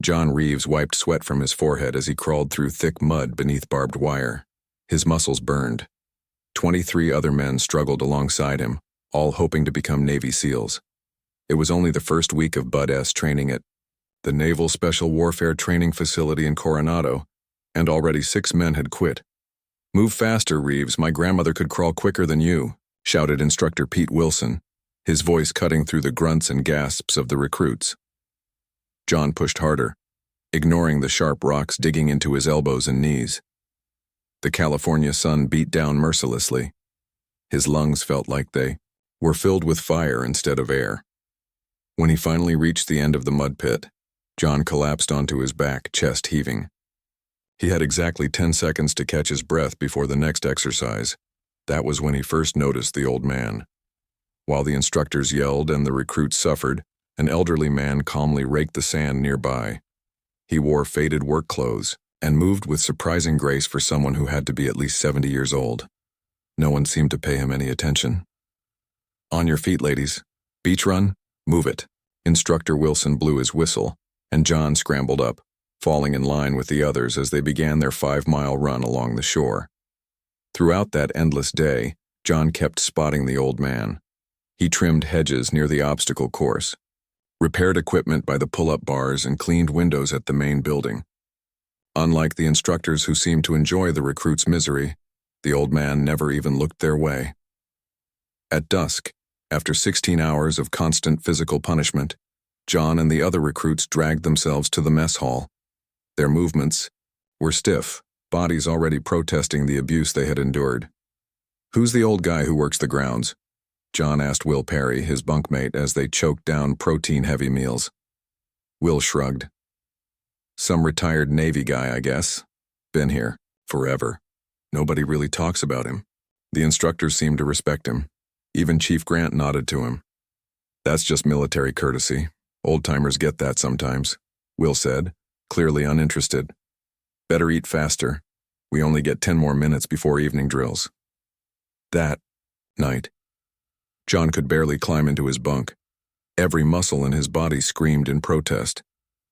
John Reeves wiped sweat from his forehead as he crawled through thick mud beneath barbed wire. His muscles burned. 23 other men struggled alongside him, all hoping to become Navy SEALs. It was only the first week of Bud S. training at the Naval Special Warfare Training Facility in Coronado, and already 6 men had quit. "Move faster, Reeves, my grandmother could crawl quicker than you," shouted Instructor Pete Wilson, his voice cutting through the grunts and gasps of the recruits. John pushed harder, ignoring the sharp rocks digging into his elbows and knees. The California sun beat down mercilessly. His lungs felt like they were filled with fire instead of air. When he finally reached the end of the mud pit, John collapsed onto his back, chest heaving. He had exactly 10 seconds to catch his breath before the next exercise. That was when he first noticed the old man. While the instructors yelled and the recruits suffered, an elderly man calmly raked the sand nearby. He wore faded work clothes and moved with surprising grace for someone who had to be at least 70 years old. No one seemed to pay him any attention. "On your feet, ladies. Beach run, move it." Instructor Wilson blew his whistle, and John scrambled up, falling in line with the others as they began their 5-mile run along the shore. Throughout that endless day, John kept spotting the old man. He trimmed hedges near the obstacle course, repaired equipment by the pull-up bars, and cleaned windows at the main building. Unlike the instructors who seemed to enjoy the recruits' misery, the old man never even looked their way. At dusk, after 16 hours of constant physical punishment, John and the other recruits dragged themselves to the mess hall. Their movements were stiff, bodies already protesting the abuse they had endured. "Who's the old guy who works the grounds?" John asked Will Perry, his bunkmate, as they choked down protein-heavy meals. Will shrugged. "Some retired Navy guy, I guess. Been here forever. Nobody really talks about him." The instructors seemed to respect him. Even Chief Grant nodded to him. "That's just military courtesy. Old-timers get that sometimes," Will said, clearly uninterested. "Better eat faster. We only get 10 more minutes before evening drills." That night, John could barely climb into his bunk. Every muscle in his body screamed in protest.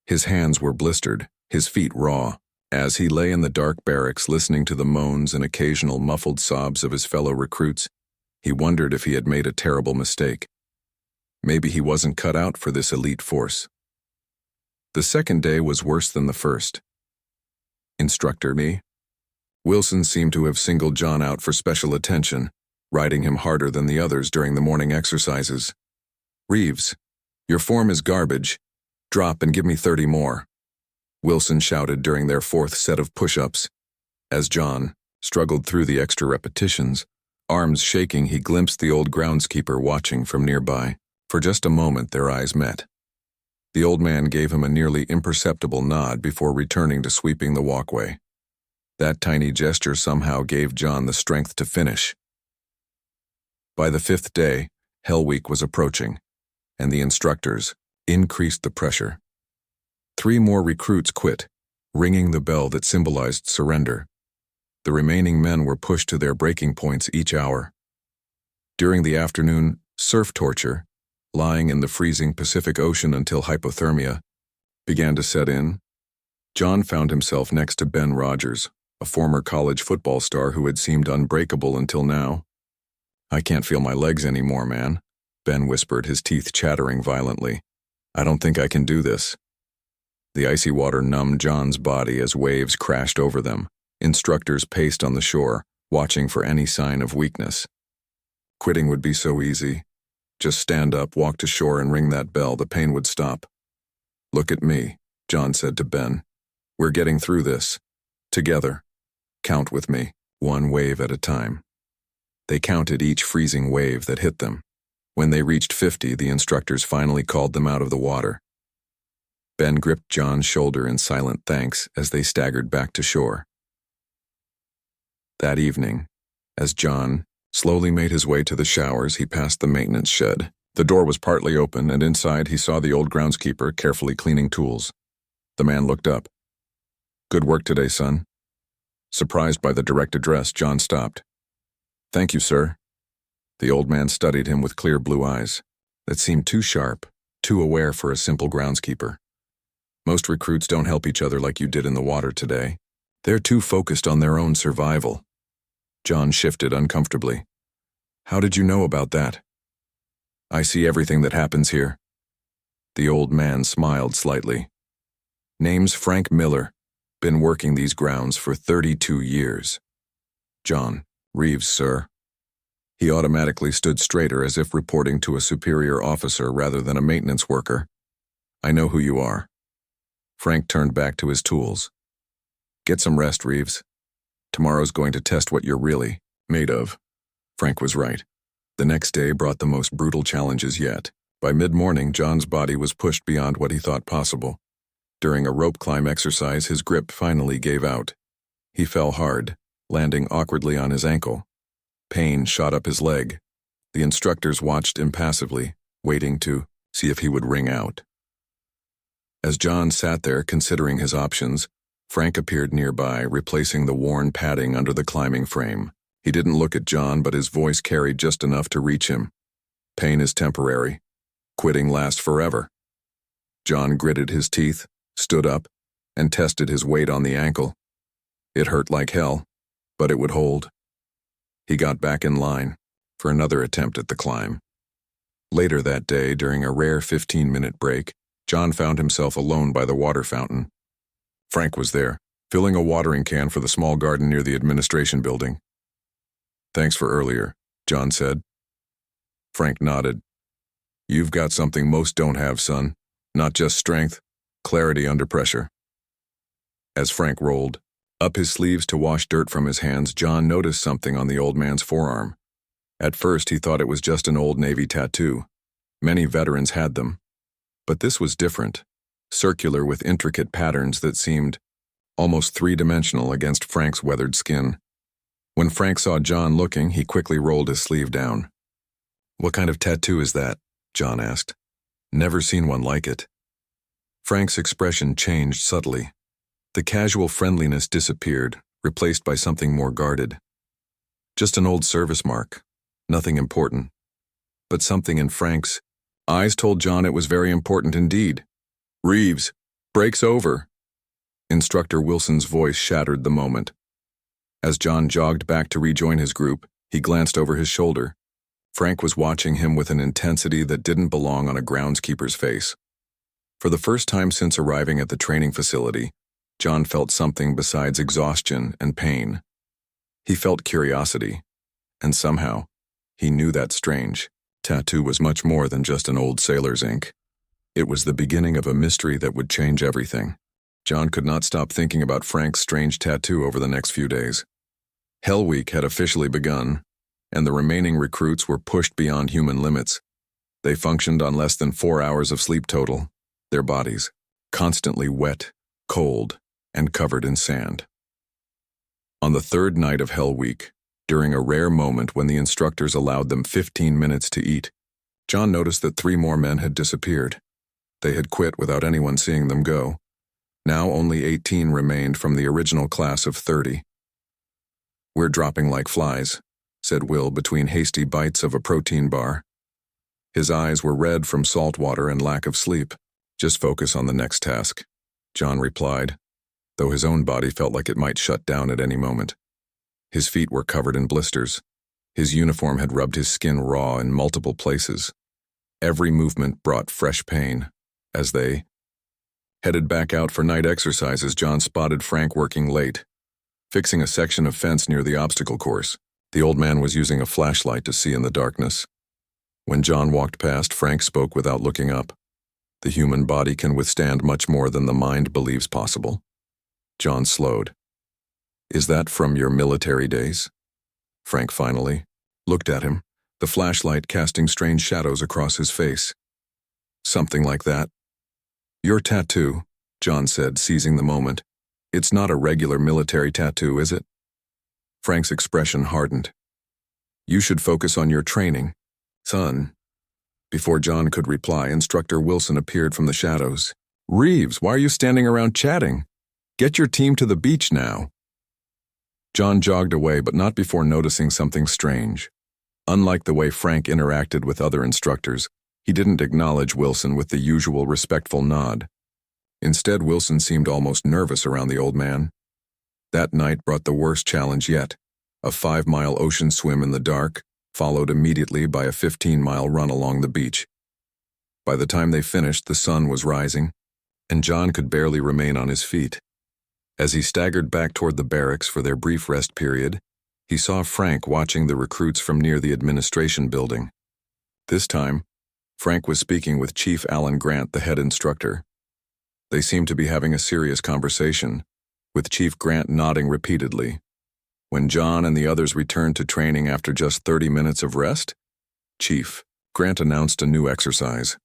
His hands were blistered, his feet raw. As he lay in the dark barracks listening to the moans and occasional muffled sobs of his fellow recruits, he wondered if he had made a terrible mistake. Maybe he wasn't cut out for this elite force. The second day was worse than the first. Instructor me. Wilson seemed to have singled John out for special attention, riding him harder than the others during the morning exercises. "Reeves, your form is garbage. Drop and give me 30 more." Wilson shouted during their 4th set of push-ups. As John struggled through the extra repetitions, arms shaking, he glimpsed the old groundskeeper watching from nearby. For just a moment their eyes met. The old man gave him a nearly imperceptible nod before returning to sweeping the walkway. That tiny gesture somehow gave John the strength to finish. By the 5th day, Hell Week was approaching, and the instructors increased the pressure. 3 more recruits quit, ringing the bell that symbolized surrender. The remaining men were pushed to their breaking points each hour. During the afternoon, surf torture, lying in the freezing Pacific Ocean until hypothermia, began to set in. John found himself next to Ben Rogers, a former college football star who had seemed unbreakable until now. "I can't feel my legs anymore, man," Ben whispered, his teeth chattering violently. "I don't think I can do this." The icy water numbed John's body as waves crashed over them. Instructors paced on the shore, watching for any sign of weakness. Quitting would be so easy. Just stand up, walk to shore, and ring that bell. The pain would stop. "Look at me," John said to Ben. "We're getting through this. Together. Count with me, 1 wave at a time." They counted each freezing wave that hit them. When they reached 50, the instructors finally called them out of the water. Ben gripped John's shoulder in silent thanks as they staggered back to shore. That evening, as John slowly made his way to the showers, he passed the maintenance shed. The door was partly open, and inside he saw the old groundskeeper carefully cleaning tools. The man looked up. "Good work today, son." Surprised by the direct address, John stopped. "Thank you, sir." The old man studied him with clear blue eyes that seemed too sharp, too aware for a simple groundskeeper. Most recruits don't help each other like you did in the water today. They're too focused on their own survival. John shifted uncomfortably. How did you know about that? I see everything that happens here. The old man smiled slightly. Name's Frank Miller. Been working these grounds for 32 years. John, Reeves, sir. He automatically stood straighter as if reporting to a superior officer rather than a maintenance worker. I know who you are. Frank turned back to his tools. Get some rest, Reeves. Tomorrow's going to test what you're really made of. Frank was right. The next day brought the most brutal challenges yet. By mid-morning, John's body was pushed beyond what he thought possible. During a rope climb exercise, his grip finally gave out. He fell hard, landing awkwardly on his ankle. Pain shot up his leg. The instructors watched impassively, waiting to see if he would ring out. As John sat there considering his options, Frank appeared nearby, replacing the worn padding under the climbing frame. He didn't look at John, but his voice carried just enough to reach him. Pain is temporary. Quitting lasts forever. John gritted his teeth, stood up, and tested his weight on the ankle. It hurt like hell, but it would hold. He got back in line for another attempt at the climb. Later that day, during a rare 15-minute break, John found himself alone by the water fountain. Frank was there, filling a watering can for the small garden near the administration building. Thanks for earlier, John said. Frank nodded. You've got something most don't have, son. Not just strength, clarity under pressure. As Frank rolled up his sleeves to wash dirt from his hands, John noticed something on the old man's forearm. At first, he thought it was just an old Navy tattoo. Many veterans had them. But this was different, circular with intricate patterns that seemed almost three-dimensional against Frank's weathered skin. When Frank saw John looking, he quickly rolled his sleeve down. What kind of tattoo is that? John asked. Never seen one like it. Frank's expression changed subtly. The casual friendliness disappeared, replaced by something more guarded. Just an old service mark. Nothing important. But something in Frank's eyes told John it was very important indeed. Reeves, break's over. Instructor Wilson's voice shattered the moment. As John jogged back to rejoin his group, he glanced over his shoulder. Frank was watching him with an intensity that didn't belong on a groundskeeper's face. For the first time since arriving at the training facility, John felt something besides exhaustion and pain. He felt curiosity, and somehow, he knew that strange tattoo was much more than just an old sailor's ink. It was the beginning of a mystery that would change everything. John could not stop thinking about Frank's strange tattoo over the next few days. Hell Week had officially begun, and the remaining recruits were pushed beyond human limits. They functioned on less than 4 hours of sleep total, their bodies constantly wet, cold, and covered in sand. On the third night of Hell Week, during a rare moment when the instructors allowed them 15 minutes to eat, John noticed that 3 more men had disappeared. They had quit without anyone seeing them go. Now only 18 remained from the original class of 30. We're dropping like flies, said Will between hasty bites of a protein bar. His eyes were red from salt water and lack of sleep. Just focus on the next task, John replied, though his own body felt like it might shut down at any moment. His feet were covered in blisters. His uniform had rubbed his skin raw in multiple places. Every movement brought fresh pain. As they headed back out for night exercises, John spotted Frank working late, fixing a section of fence near the obstacle course. The old man was using a flashlight to see in the darkness. When John walked past, Frank spoke without looking up. The human body can withstand much more than the mind believes possible. John slowed. Is that from your military days? Frank finally looked at him, the flashlight casting strange shadows across his face. Something like that. Your tattoo, John said, seizing the moment. It's not a regular military tattoo, is it? Frank's expression hardened. You should focus on your training, son. Before John could reply, Instructor Wilson appeared from the shadows. Reeves, why are you standing around chatting? Get your team to the beach now. John jogged away, but not before noticing something strange. Unlike the way Frank interacted with other instructors, he didn't acknowledge Wilson with the usual respectful nod. Instead, Wilson seemed almost nervous around the old man. That night brought the worst challenge yet, a 5-mile ocean swim in the dark, followed immediately by a 15-mile run along the beach. By the time they finished, the sun was rising, and John could barely remain on his feet. As he staggered back toward the barracks for their brief rest period, he saw Frank watching the recruits from near the administration building. This time, Frank was speaking with Chief Alan Grant, the head instructor. They seemed to be having a serious conversation, with Chief Grant nodding repeatedly. When John and the others returned to training after just 30 minutes of rest, Chief Grant announced a new exercise.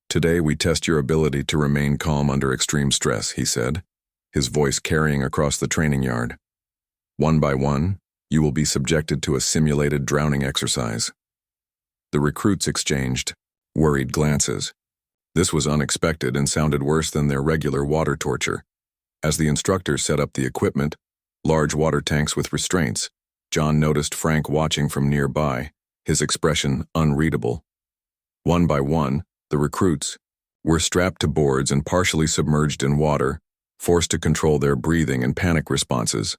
"Today we test your ability to remain calm under extreme stress," he said, his voice carrying across the training yard. "One by one, you will be subjected to a simulated drowning exercise." The recruits exchanged worried glances. This was unexpected and sounded worse than their regular water torture. As the instructor set up the equipment, large water tanks with restraints, John noticed Frank watching from nearby, his expression unreadable. One by one, the recruits were strapped to boards and partially submerged in water, forced to control their breathing and panic responses.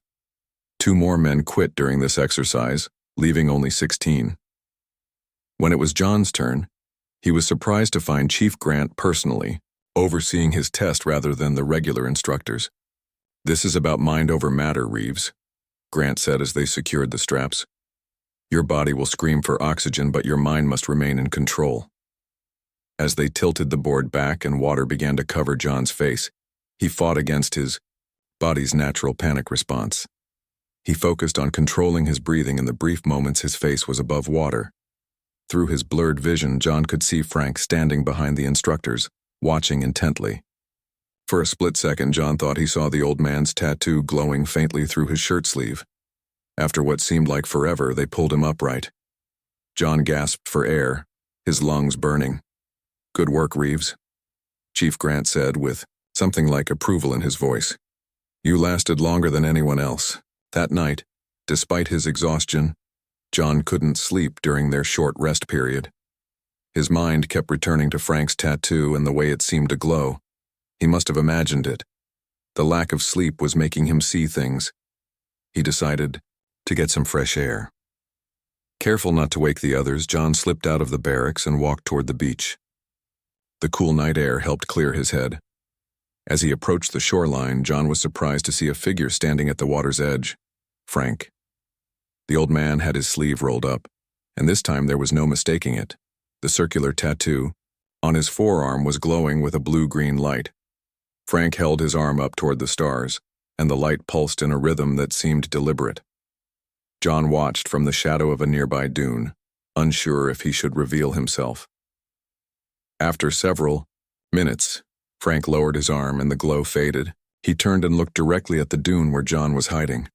2 more men quit during this exercise, leaving only 16. When it was John's turn, he was surprised to find Chief Grant personally, overseeing his test rather than the regular instructors. "This is about mind over matter, Reeves," Grant said as they secured the straps. "Your body will scream for oxygen, but your mind must remain in control." As they tilted the board back and water began to cover John's face, he fought against his body's natural panic response. He focused on controlling his breathing in the brief moments his face was above water. Through his blurred vision, John could see Frank standing behind the instructors, watching intently. For a split second, John thought he saw the old man's tattoo glowing faintly through his shirt sleeve. After what seemed like forever, they pulled him upright. John gasped for air, his lungs burning. "Good work, Reeves," Chief Grant said with something like approval in his voice. "You lasted longer than anyone else." That night, despite his exhaustion, John couldn't sleep during their short rest period. His mind kept returning to Frank's tattoo and the way it seemed to glow. He must have imagined it. The lack of sleep was making him see things. He decided to get some fresh air. Careful not to wake the others, John slipped out of the barracks and walked toward the beach. The cool night air helped clear his head. As he approached the shoreline, John was surprised to see a figure standing at the water's edge. Frank. The old man had his sleeve rolled up, and this time there was no mistaking it. The circular tattoo on his forearm was glowing with a blue-green light. Frank held his arm up toward the stars, and the light pulsed in a rhythm that seemed deliberate. John watched from the shadow of a nearby dune, unsure if he should reveal himself. After several minutes, Frank lowered his arm and the glow faded. He turned and looked directly at the dune where John was hiding.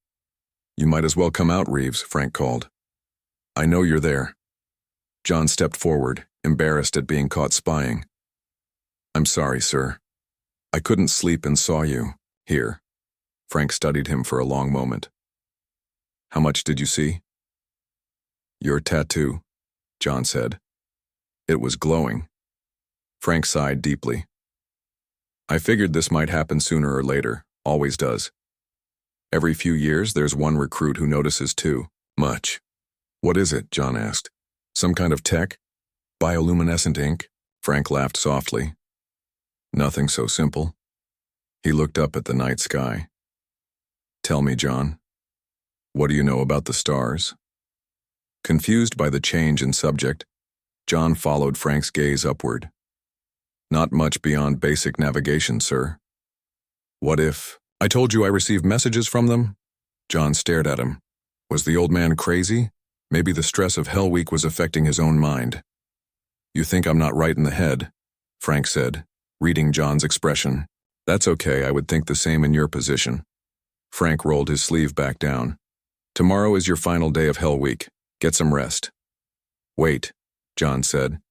"You might as well come out, Reeves," Frank called. "I know you're there." John stepped forward, embarrassed at being caught spying. "I'm sorry, sir. I couldn't sleep and saw you here." Frank studied him for a long moment. "How much did you see?" "Your tattoo," John said. It was glowing. Frank sighed deeply. "I figured this might happen sooner or later, always does. Every few years, there's one recruit who notices too much." "What is it?" John asked. "Some kind of tech? Bioluminescent ink?" Frank laughed softly. "Nothing so simple." He looked up at the night sky. "Tell me, John, what do you know about the stars?" Confused by the change in subject, John followed Frank's gaze upward. "Not much beyond basic navigation, sir." "What if I told you I received messages from them?" John stared at him. Was the old man crazy? Maybe the stress of Hell Week was affecting his own mind. "You think I'm not right in the head," Frank said, reading John's expression. "That's okay, I would think the same in your position." Frank rolled his sleeve back down. "Tomorrow is your final day of Hell Week. Get some rest." "Wait," John said.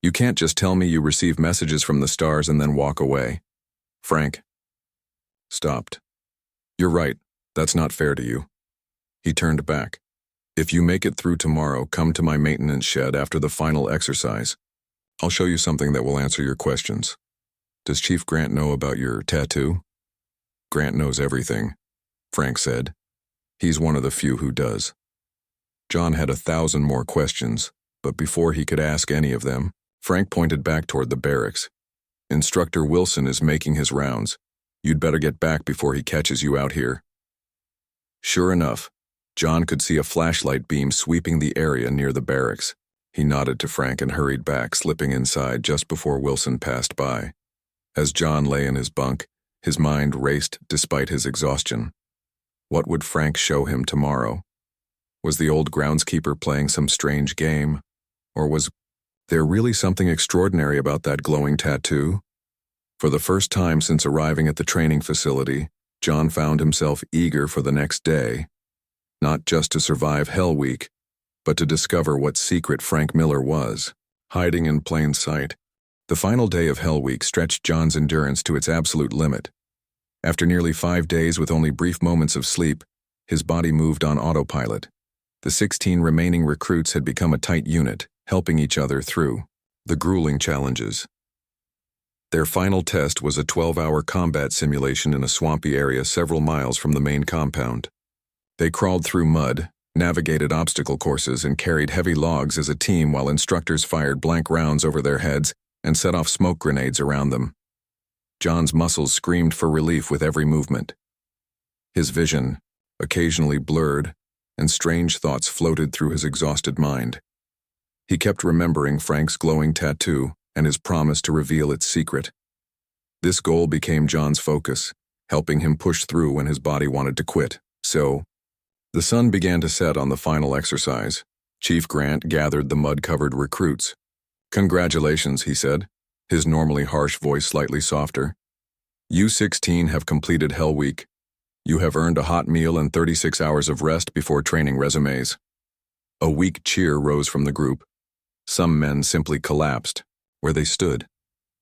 "You can't just tell me you receive messages from the stars and then walk away." Frank stopped. "You're right, that's not fair to you." He turned back. "If you make it through tomorrow, come to my maintenance shed after the final exercise. I'll show you something that will answer your questions." Does Chief Grant know about your tattoo? Grant knows everything, Frank said. He's one of the few who does. John had 1,000 more questions, but before he could ask any of them, Frank pointed back toward the barracks. Instructor Wilson is making his rounds. You'd better get back before he catches you out here. Sure enough, John could see a flashlight beam sweeping the area near the barracks. He nodded to Frank and hurried back, slipping inside just before Wilson passed by. As John lay in his bunk, his mind raced despite his exhaustion. What would Frank show him tomorrow? Was the old groundskeeper playing some strange game? Or was there really something extraordinary about that glowing tattoo? For the first time since arriving at the training facility, John found himself eager for the next day, not just to survive Hell Week, but to discover what secret Frank Miller was, hiding in plain sight. The final day of Hell Week stretched John's endurance to its absolute limit. After nearly 5 days with only brief moments of sleep, his body moved on autopilot. The 16 remaining recruits had become a tight unit, helping each other through the grueling challenges. Their final test was a 12-hour combat simulation in a swampy area several miles from the main compound. They crawled through mud, navigated obstacle courses, and carried heavy logs as a team while instructors fired blank rounds over their heads and set off smoke grenades around them. John's muscles screamed for relief with every movement. His vision, occasionally blurred, and strange thoughts floated through his exhausted mind. He kept remembering Frank's glowing tattoo and his promise to reveal its secret. This goal became John's focus, helping him push through when his body wanted to quit. So, the sun began to set on the final exercise. Chief Grant gathered the mud-covered recruits. "Congratulations," he said, his normally harsh voice slightly softer. "You 16 have completed Hell Week. You have earned a hot meal and 36 hours of rest before training resumes." A weak cheer rose from the group. Some men simply collapsed, where they stood,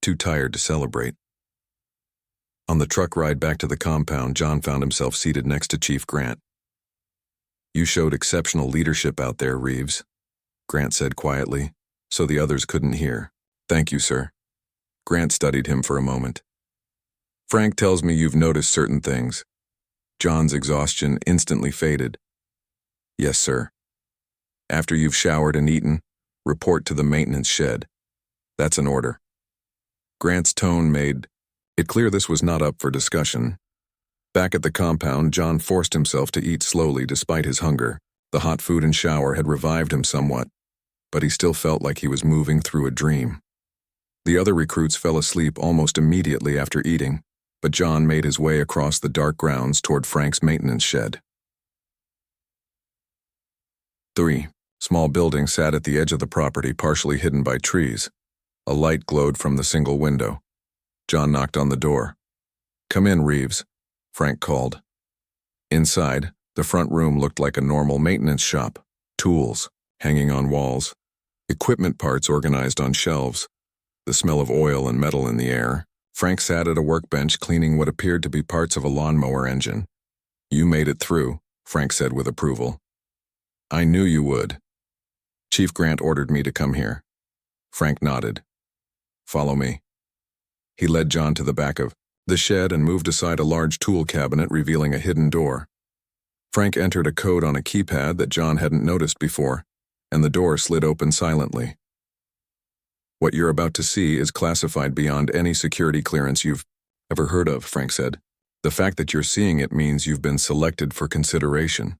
too tired to celebrate. On the truck ride back to the compound, John found himself seated next to Chief Grant. "You showed exceptional leadership out there, Reeves," Grant said quietly, so the others couldn't hear. "Thank you, sir." Grant studied him for a moment. "Frank tells me you've noticed certain things." John's exhaustion instantly faded. "Yes, sir. After you've showered and eaten, report to the maintenance shed. That's an order." Grant's tone made it clear this was not up for discussion. Back at the compound, John forced himself to eat slowly despite his hunger. The hot food and shower had revived him somewhat, but he still felt like he was moving through a dream. The other recruits fell asleep almost immediately after eating, but John made his way across the dark grounds toward Frank's maintenance shed. 3. Small building sat at the edge of the property, partially hidden by trees. A light glowed from the single window. John knocked on the door. "Come in, Reeves," Frank called. Inside, the front room looked like a normal maintenance shop. Tools hanging on walls, equipment parts organized on shelves, the smell of oil and metal in the air. Frank sat at a workbench cleaning what appeared to be parts of a lawnmower engine. "You made it through," Frank said with approval. "I knew you would. Chief Grant ordered me to come here." Frank nodded. "Follow me." He led John to the back of the shed and moved aside a large tool cabinet, revealing a hidden door. Frank entered a code on a keypad that John hadn't noticed before, and the door slid open silently. "What you're about to see is classified beyond any security clearance you've ever heard of," Frank said. "The fact that you're seeing it means you've been selected for consideration."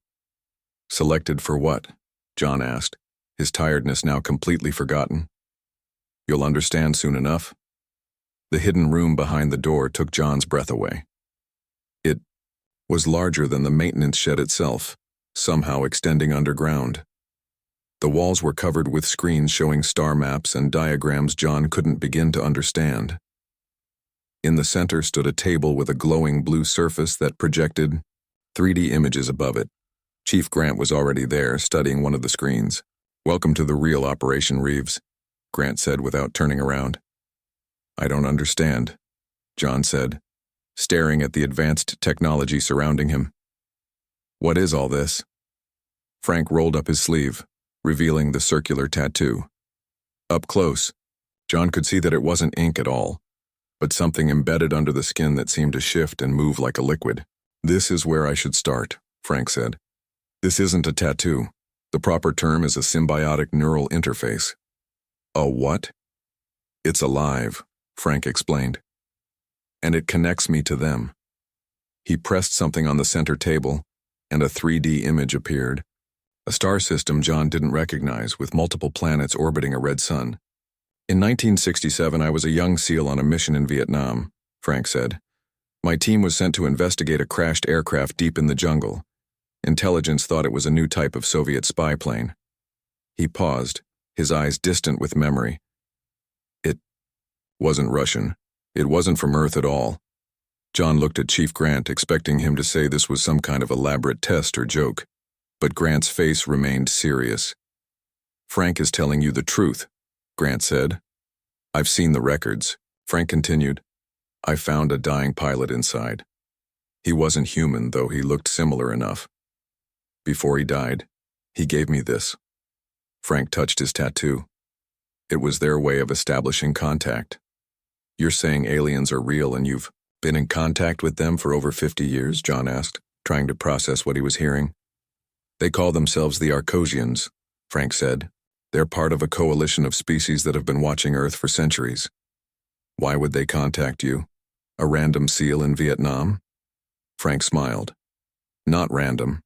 "Selected for what?" John asked, his tiredness now completely forgotten. "You'll understand soon enough." The hidden room behind the door took John's breath away. It was larger than the maintenance shed itself, somehow extending underground. The walls were covered with screens showing star maps and diagrams John couldn't begin to understand. In the center stood a table with a glowing blue surface that projected 3D images above it. Chief Grant was already there, studying one of the screens. "Welcome to the real operation, Reeves," Grant said without turning around. "I don't understand," John said, staring at the advanced technology surrounding him. "What is all this?" Frank rolled up his sleeve, revealing the circular tattoo. Up close, John could see that it wasn't ink at all. but something embedded under the skin that seemed to shift and move like a liquid. "This is where I should start," Frank said. "This isn't a tattoo. The proper term is a symbiotic neural interface." "A what?" "It's alive," Frank explained. "And it connects me to them." He pressed something on the center table, and a 3D image appeared. A star system John didn't recognize, with multiple planets orbiting a red sun. "In 1967, I was a young SEAL on a mission in Vietnam," Frank said. "My team was sent to investigate a crashed aircraft deep in the jungle. Intelligence thought it was a new type of Soviet spy plane." He paused, his eyes distant with memory. "It wasn't Russian. It wasn't from Earth at all." John looked at Chief Grant, expecting him to say this was some kind of elaborate test or joke. But Grant's face remained serious. "Frank is telling you the truth," Grant said. "I've seen the records," Frank continued. "I found a dying pilot inside. He wasn't human, though he looked similar enough. Before he died, he gave me this." Frank touched his tattoo. "It was their way of establishing contact." "You're saying aliens are real and you've been in contact with them for over 50 years?" John asked, trying to process what he was hearing. "They call themselves the Arcosians," Frank said. "They're part of a coalition of species that have been watching Earth for centuries." "Why would they contact you? A random SEAL in Vietnam?" Frank smiled. "Not random.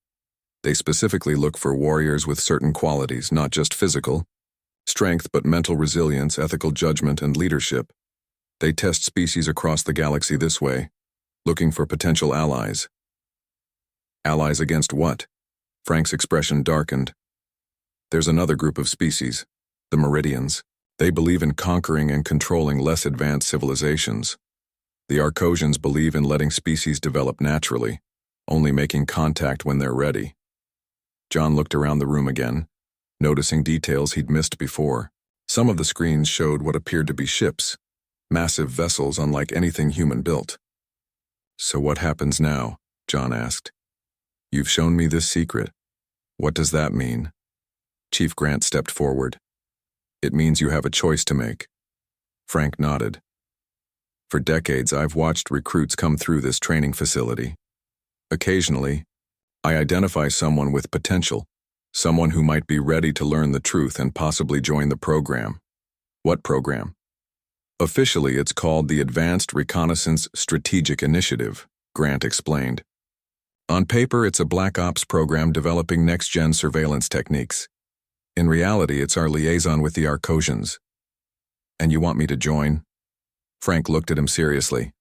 They specifically look for warriors with certain qualities, not just physical strength, but mental resilience, ethical judgment, and leadership. They test species across the galaxy this way, looking for potential allies." "Allies against what?" Frank's expression darkened. "There's another group of species, the Meridians. They believe in conquering and controlling less advanced civilizations. The Arcosians believe in letting species develop naturally, only making contact when they're ready." John looked around the room again, noticing details he'd missed before. Some of the screens showed what appeared to be ships, massive vessels unlike anything human built. "So what happens now?" John asked. "You've shown me this secret. What does that mean?" Chief Grant stepped forward. "It means you have a choice to make." Frank nodded. "For decades, I've watched recruits come through this training facility. Occasionally, I identify someone with potential, someone who might be ready to learn the truth and possibly join the program." "What program?" "Officially, it's called the Advanced Reconnaissance Strategic Initiative," Grant explained. "On paper, it's a black ops program developing next-gen surveillance techniques. In reality, it's our liaison with the Arcosians." "And you want me to join?" Frank looked at him seriously.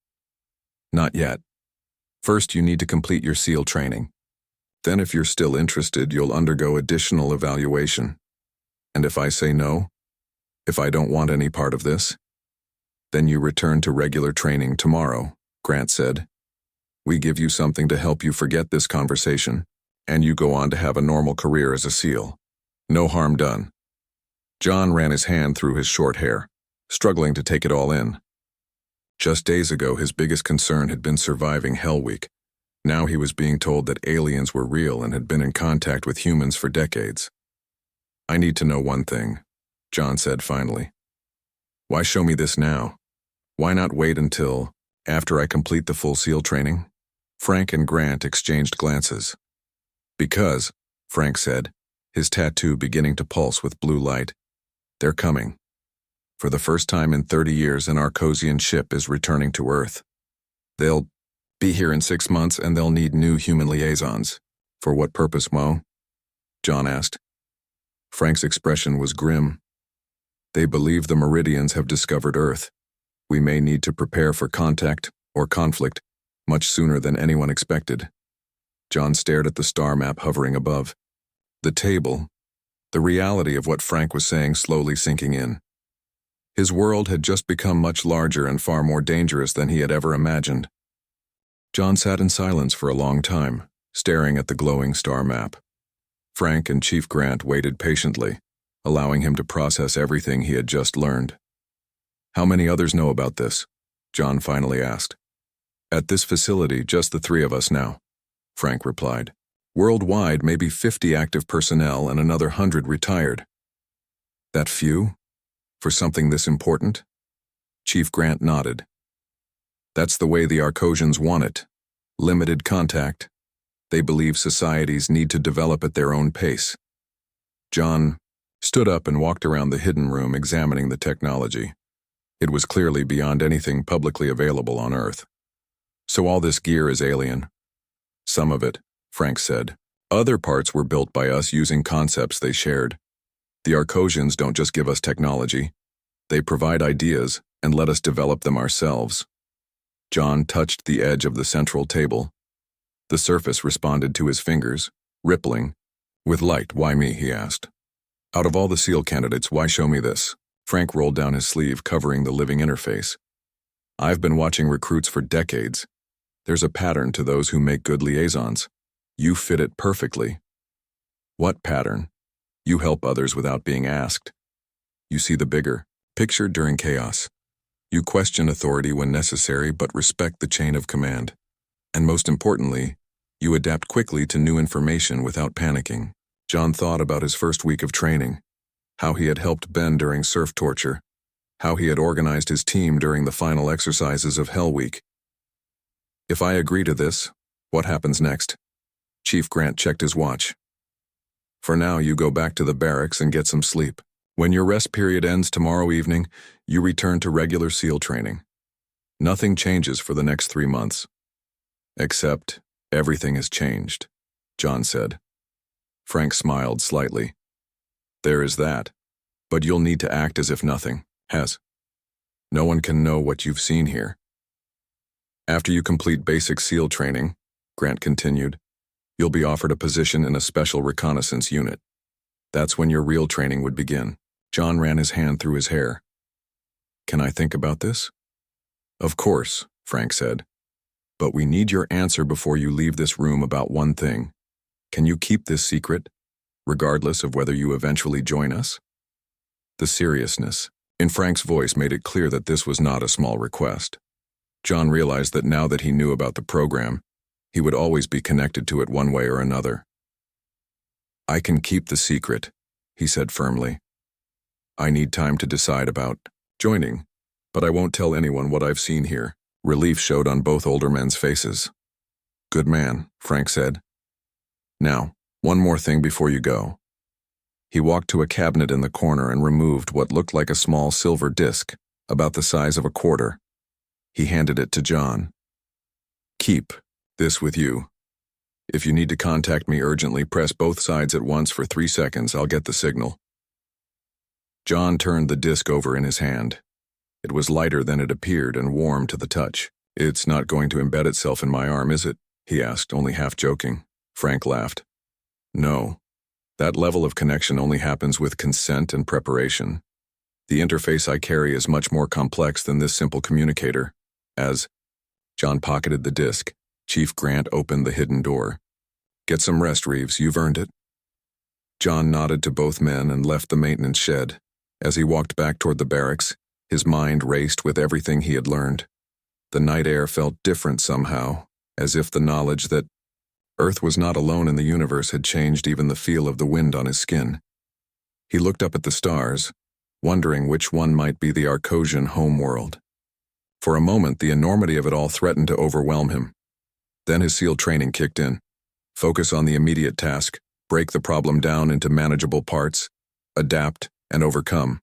"Not yet. First, you need to complete your SEAL training. Then, if you're still interested, you'll undergo additional evaluation. And if I say no, if I don't want any part of this, then you return to regular training tomorrow," Grant said. "We give you something to help you forget this conversation, and you go on to have a normal career as a SEAL. No harm done." John ran his hand through his short hair, struggling to take it all in. Just days ago, his biggest concern had been surviving Hell Week. Now he was being told that aliens were real and had been in contact with humans for decades. "I need to know one thing," John said finally. "Why show me this now? Why not wait until after I complete the full SEAL training?" Frank and Grant exchanged glances. "Because," Frank said, his tattoo beginning to pulse with blue light, "they're coming. For the first time in 30 years, an Arcosian ship is returning to Earth. They'll be here in 6 months, and they'll need new human liaisons." "For what purpose, Mo?" John asked. Frank's expression was grim. "They believe the Meridians have discovered Earth. We may need to prepare for contact or conflict much sooner than anyone expected." John stared at the star map hovering above. The table, the reality of what Frank was saying slowly sinking in. His world had just become much larger and far more dangerous than he had ever imagined. John sat in silence for a long time, staring at the glowing star map. Frank and Chief Grant waited patiently, allowing him to process everything he had just learned. "How many others know about this?" John finally asked. "At this facility, just the 3 of us now," Frank replied. "Worldwide, maybe 50 active personnel and another 100 retired." "That few? For something this important?" Chief Grant nodded. That's the way the Arcosians want it. Limited contact. They believe societies need to develop at their own pace. John stood up and walked around the hidden room examining the technology. It was clearly beyond anything publicly available on Earth. So all this gear is alien? Some of it, Frank said. Other parts were built by us using concepts they shared. The Arcosians don't just give us technology. They provide ideas and let us develop them ourselves. John touched the edge of the central table. The surface responded to his fingers, rippling. With light, why me, he asked. Out of all the SEAL candidates, why show me this? Frank rolled down his sleeve, covering the living interface. I've been watching recruits for decades. There's a pattern to those who make good liaisons. You fit it perfectly. What pattern? You help others without being asked. You see the bigger picture during chaos. You question authority when necessary but respect the chain of command. And most importantly, you adapt quickly to new information without panicking. John thought about his first week of training, how he had helped Ben during surf torture, how he had organized his team during the final exercises of Hell Week. If I agree to this, what happens next? Chief Grant checked his watch. For now, you go back to the barracks and get some sleep. When your rest period ends tomorrow evening, you return to regular SEAL training. Nothing changes for the next 3 months. Except everything has changed, John said. Frank smiled slightly. There is that, but you'll need to act as if nothing has. No one can know what you've seen here. After you complete basic SEAL training, Grant continued, you'll be offered a position in a special reconnaissance unit. That's when your real training would begin. John ran his hand through his hair. Can I think about this? Of course, Frank said. But we need your answer before you leave this room about one thing. Can you keep this secret, regardless of whether you eventually join us? The seriousness in Frank's voice made it clear that this was not a small request. John realized that now that he knew about the program, he would always be connected to it one way or another. I can keep the secret, he said firmly. I need time to decide about joining, but I won't tell anyone what I've seen here. Relief showed on both older men's faces. Good man, Frank said. Now, one more thing before you go. He walked to a cabinet in the corner and removed what looked like a small silver disc, about the size of a quarter. He handed it to John. Keep this with you. If you need to contact me urgently, press both sides at once for 3 seconds. I'll get the signal. John turned the disc over in his hand. It was lighter than it appeared and warm to the touch. It's not going to embed itself in my arm, is it? He asked, only half joking. Frank laughed. No. That level of connection only happens with consent and preparation. The interface I carry is much more complex than this simple communicator. As John pocketed the disc, Chief Grant opened the hidden door. Get some rest, Reeves. You've earned it. John nodded to both men and left the maintenance shed. As he walked back toward the barracks, his mind raced with everything he had learned. The night air felt different somehow, as if the knowledge that Earth was not alone in the universe had changed even the feel of the wind on his skin. He looked up at the stars, wondering which one might be the Arcosian homeworld. For a moment, the enormity of it all threatened to overwhelm him. Then his SEAL training kicked in. Focus on the immediate task, break the problem down into manageable parts, adapt, and overcome.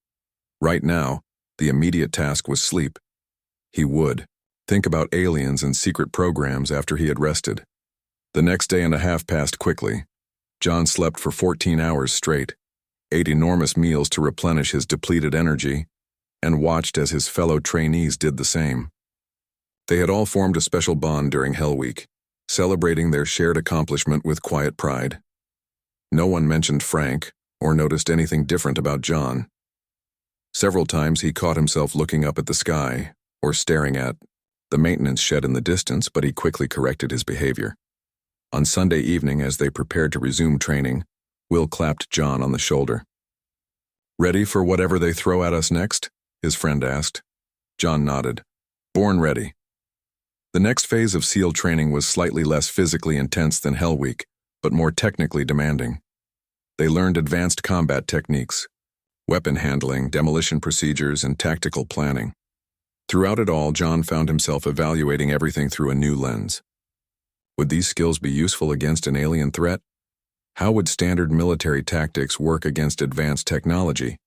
Right now, the immediate task was sleep. He would think about aliens and secret programs after he had rested. The next day and a half passed quickly. John slept for 14 hours straight, ate enormous meals to replenish his depleted energy, and watched as his fellow trainees did the same. They had all formed a special bond during Hell Week, celebrating their shared accomplishment with quiet pride. No one mentioned Frank or noticed anything different about John. Several times he caught himself looking up at the sky or staring at the maintenance shed in the distance, but he quickly corrected his behavior. On Sunday evening, as they prepared to resume training, Will clapped John on the shoulder. Ready for whatever they throw at us next? His friend asked. John nodded. Born ready. The next phase of SEAL training was slightly less physically intense than Hell Week, but more technically demanding. They learned advanced combat techniques, weapon handling, demolition procedures, and tactical planning. Throughout it all, John found himself evaluating everything through a new lens. Would these skills be useful against an alien threat? How would standard military tactics work against advanced technology?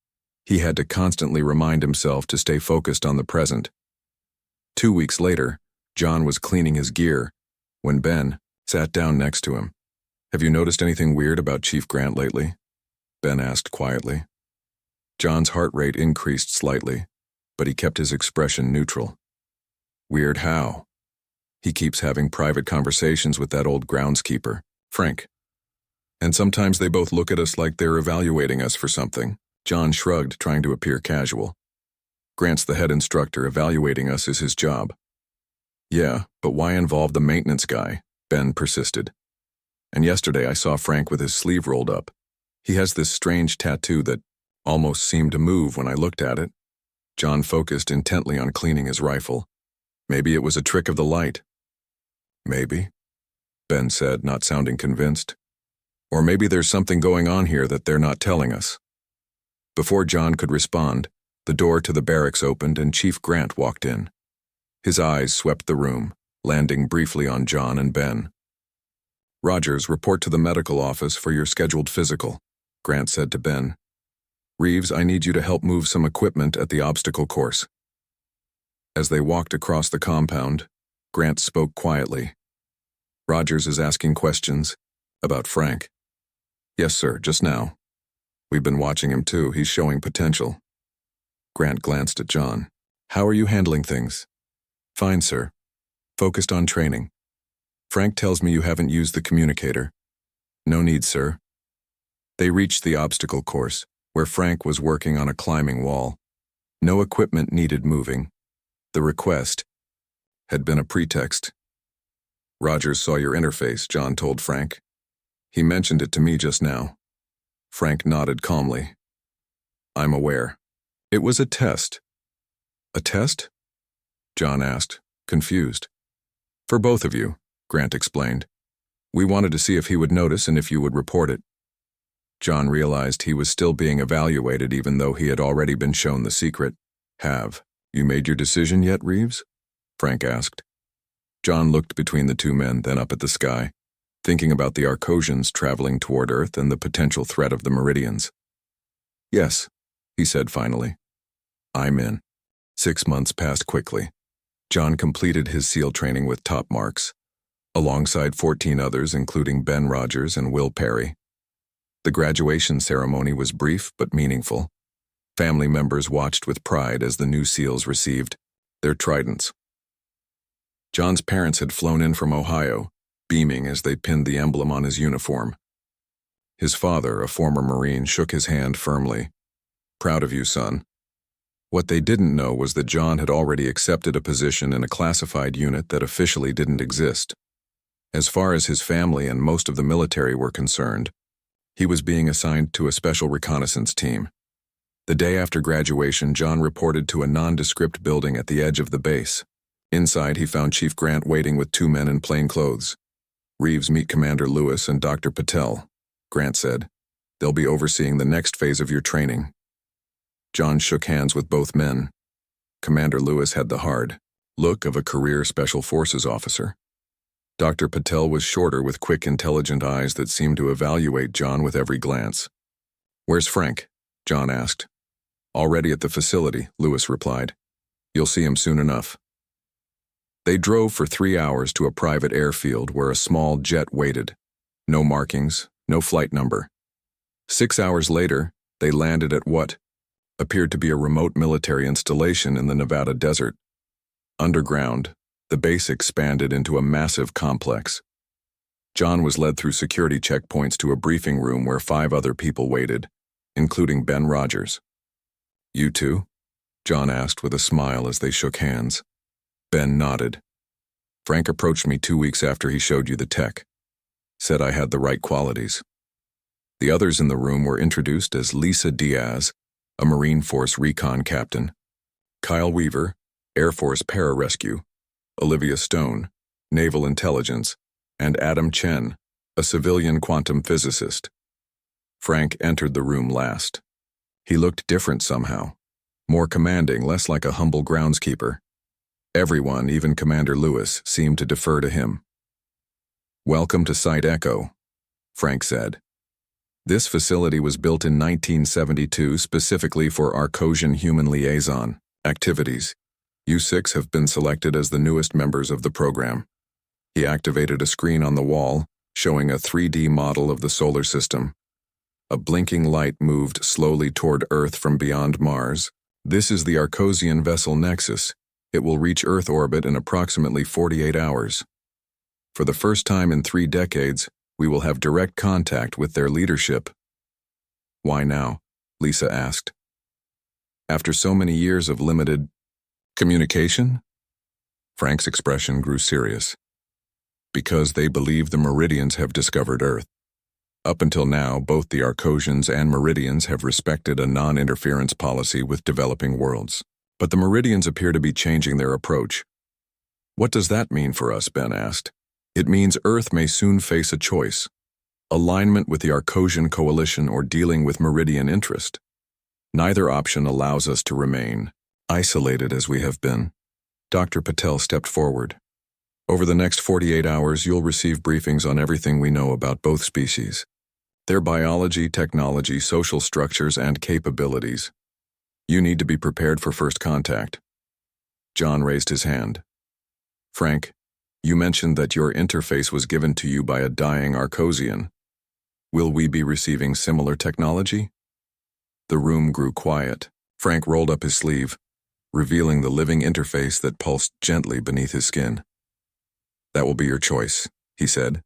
He had to constantly remind himself to stay focused on the present. 2 weeks later, John was cleaning his gear when Ben sat down next to him. "Have you noticed anything weird about Chief Grant lately?" Ben asked quietly. John's heart rate increased slightly, but he kept his expression neutral. "Weird how?" "He keeps having private conversations with that old groundskeeper, Frank. And sometimes they both look at us like they're evaluating us for something." John shrugged, trying to appear casual. "Grant's the head instructor. Evaluating us is his job." "Yeah, but why involve the maintenance guy?" Ben persisted. "And yesterday I saw Frank with his sleeve rolled up. He has this strange tattoo that almost seemed to move when I looked at it." John focused intently on cleaning his rifle. "Maybe it was a trick of the light." "Maybe," Ben said, not sounding convinced. "Or maybe there's something going on here that they're not telling us." Before John could respond, the door to the barracks opened and Chief Grant walked in. His eyes swept the room, landing briefly on John and Ben. "Rogers, report to the medical office for your scheduled physical," Grant said to Ben. "Reeves, I need you to help move some equipment at the obstacle course." As they walked across the compound, Grant spoke quietly. "Rogers is asking questions about Frank." "Yes, sir, just now. We've been watching him too. He's showing potential." Grant glanced at John. "How are you handling things?" "Fine, sir. Focused on training. Frank tells me you haven't used the communicator." "No need, sir." They reached the obstacle course, where Frank was working on a climbing wall. No equipment needed moving. The request had been a pretext. "Rogers saw your interface," John told Frank. "He mentioned it to me just now." Frank nodded calmly. "I'm aware. It was a test." "A test?" John asked, confused. "For both of you," Grant explained. "We wanted to see if he would notice and if you would report it." John realized he was still being evaluated even though he had already been shown the secret. "Have you made your decision yet, Reeves?" Frank asked. John looked between the two men, then up at the sky, thinking about the Arcosians traveling toward Earth and the potential threat of the Meridians. "Yes," he said finally. "I'm in." 6 months passed quickly. John completed his SEAL training with top marks, alongside 14 others including Ben Rogers and Will Perry. The graduation ceremony was brief but meaningful. Family members watched with pride as the new SEALs received their tridents. John's parents had flown in from Ohio, beaming as they pinned the emblem on his uniform. His father, a former Marine, shook his hand firmly. "Proud of you, son." What they didn't know was that John had already accepted a position in a classified unit that officially didn't exist. As far as his family and most of the military were concerned, he was being assigned to a special reconnaissance team. The day after graduation, John reported to a nondescript building at the edge of the base. Inside, he found Chief Grant waiting with 2 men in plain clothes. "Reeves, meet Commander Lewis and Dr. Patel," Grant said. "They'll be overseeing the next phase of your training." John shook hands with both men. Commander Lewis had the hard look of a career Special Forces officer. Dr. Patel was shorter with quick, intelligent eyes that seemed to evaluate John with every glance. "Where's Frank?" John asked. "Already at the facility," Lewis replied. "You'll see him soon enough." They drove for 3 hours to a private airfield where a small jet waited. No markings, no flight number. 6 hours later, they landed at what appeared to be a remote military installation in the Nevada desert. Underground, the base expanded into a massive complex. John was led through security checkpoints to a briefing room where 5 other people waited, including Ben Rogers. "You too?" John asked with a smile as they shook hands. Ben nodded. "Frank approached me 2 weeks after he showed you the tech. Said I had the right qualities." The others in the room were introduced as Lisa Diaz, a Marine Force recon captain, Kyle Weaver, Air Force pararescue, Olivia Stone, Naval Intelligence, and Adam Chen, a civilian quantum physicist. Frank entered the room last. He looked different somehow, more commanding, less like a humble groundskeeper. Everyone, even Commander Lewis, seemed to defer to him. "Welcome to Site Echo," Frank said. This facility was built in 1972 specifically for Arcosian human liaison activities. You six have been selected as the newest members of the program. He activated a screen on the wall, showing a 3D model of the solar system. A blinking light moved slowly toward Earth from beyond Mars. This is the Arcosian vessel Nexus. It will reach Earth orbit in approximately 48 hours. For the first time in 3 decades, we will have direct contact with their leadership. "Why now?" Lisa asked. "After so many years of limited communication?" Frank's expression grew serious. "Because they believe the Meridians have discovered Earth. Up until now, both the Arcosians and Meridians have respected a non-interference policy with developing worlds. But the Meridians appear to be changing their approach." "What does that mean for us?" Ben asked. "It means Earth may soon face a choice: alignment with the Arcosian coalition or dealing with Meridian interest. Neither option allows us to remain isolated as we have been." Dr. Patel stepped forward. "Over the next 48 hours, you'll receive briefings on everything we know about both species, their biology, technology, social structures, and capabilities. You need to be prepared for first contact." John raised his hand. "Frank, you mentioned that your interface was given to you by a dying Arcosian. Will we be receiving similar technology?" The room grew quiet. Frank rolled up his sleeve, revealing the living interface that pulsed gently beneath his skin. "That will be your choice," he said.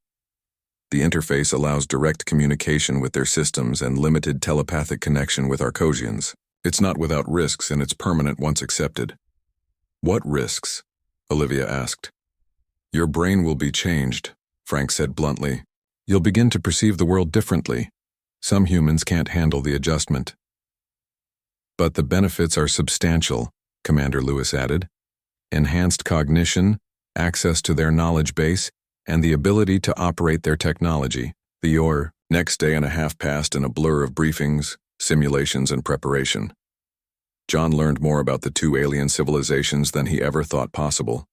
"The interface allows direct communication with their systems and limited telepathic connection with Arcosians. It's not without risks, and it's permanent once accepted." "What risks?" Olivia asked. "Your brain will be changed," Frank said bluntly. "You'll begin to perceive the world differently. Some humans can't handle the adjustment." "But the benefits are substantial," Commander Lewis added. "Enhanced cognition, access to their knowledge base, and the ability to operate their technology." The next day and a half passed in a blur of briefings, simulations, and preparation. John learned more about the 2 alien civilizations than he ever thought possible.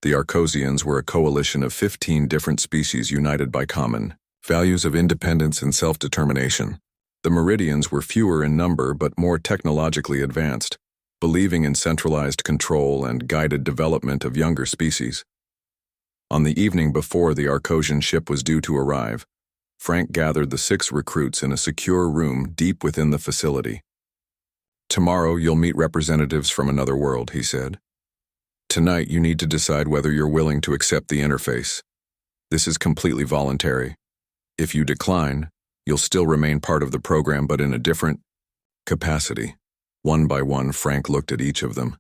The Arcosians were a coalition of 15 different species united by common values of independence and self-determination. The Meridians were fewer in number but more technologically advanced, believing in centralized control and guided development of younger species. On the evening before the Arcosian ship was due to arrive, Frank gathered the 6 recruits in a secure room deep within the facility. "Tomorrow you'll meet representatives from another world," he said. "Tonight you need to decide whether you're willing to accept the interface. This is completely voluntary. If you decline, you'll still remain part of the program but in a different capacity." One by one, Frank looked at each of them.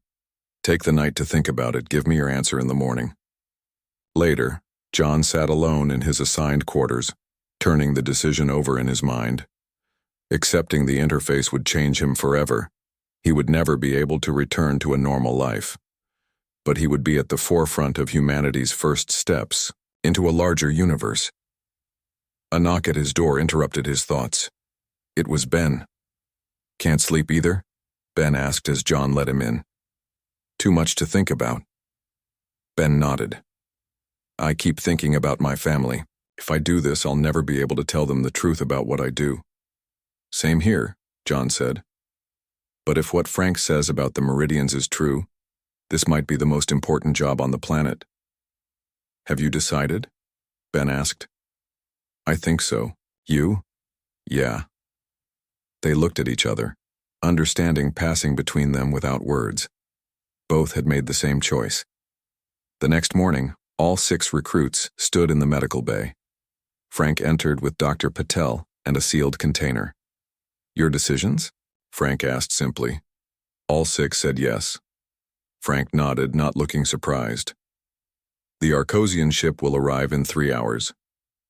"Take the night to think about it. Give me your answer in the morning." Later, John sat alone in his assigned quarters, turning the decision over in his mind. Accepting the interface would change him forever. He would never be able to return to a normal life. But he would be at the forefront of humanity's first steps into a larger universe. A knock at his door interrupted his thoughts. It was Ben. "Can't sleep either?" Ben asked as John let him in. "Too much to think about." Ben nodded. "I keep thinking about my family. If I do this, I'll never be able to tell them the truth about what I do." "Same here," John said. "But if what Frank says about the Meridians is true, this might be the most important job on the planet." "Have you decided?" Ben asked. "I think so. You?" "Yeah." They looked at each other, understanding passing between them without words. Both had made the same choice. The next morning, all 6 recruits stood in the medical bay. Frank entered with Dr. Patel and a sealed container. "Your decisions?" Frank asked simply. All 6 said yes. Frank nodded, not looking surprised. "The Arcosian ship will arrive in 3 hours.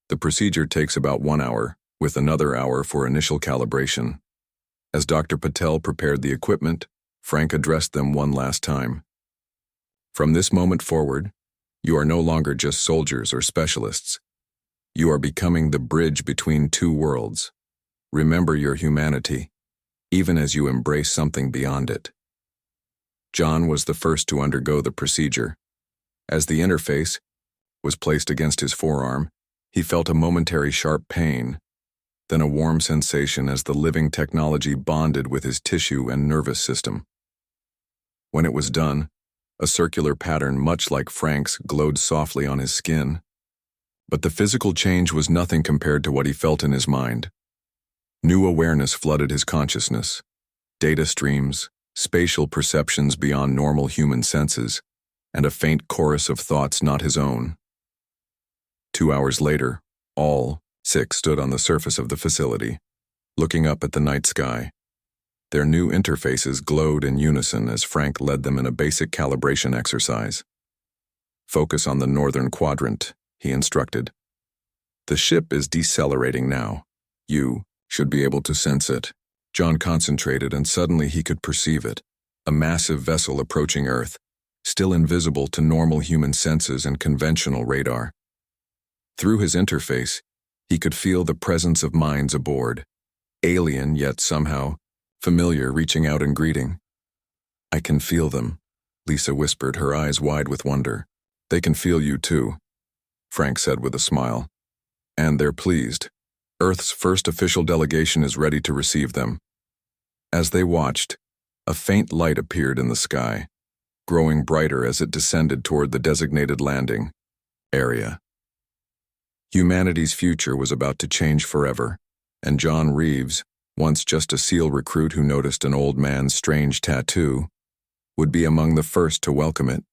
The procedure takes about 1 hour, with another hour for initial calibration." As Dr. Patel prepared the equipment, Frank addressed them one last time. "From this moment forward, you are no longer just soldiers or specialists. You are becoming the bridge between 2 worlds. Remember your humanity, even as you embrace something beyond it." John was the first to undergo the procedure. As the interface was placed against his forearm, he felt a momentary sharp pain, then a warm sensation as the living technology bonded with his tissue and nervous system. When it was done, a circular pattern much like Frank's glowed softly on his skin. But the physical change was nothing compared to what he felt in his mind. New awareness flooded his consciousness. Data streams, spatial perceptions beyond normal human senses, and a faint chorus of thoughts not his own. 2 hours later, all 6 stood on the surface of the facility, looking up at the night sky. Their new interfaces glowed in unison as Frank led them in a basic calibration exercise. "Focus on the northern quadrant," he instructed. "The ship is decelerating now. You should be able to sense it." John concentrated, and suddenly he could perceive it, a massive vessel approaching Earth, still invisible to normal human senses and conventional radar. Through his interface, he could feel the presence of minds aboard, alien yet somehow familiar, reaching out in greeting. "I can feel them," Lisa whispered, her eyes wide with wonder. "They can feel you too," Frank said with a smile. "And they're pleased. Earth's first official delegation is ready to receive them." As they watched, a faint light appeared in the sky, growing brighter as it descended toward the designated landing area. Humanity's future was about to change forever, and John Reeves, once just a SEAL recruit who noticed an old man's strange tattoo, would be among the first to welcome it.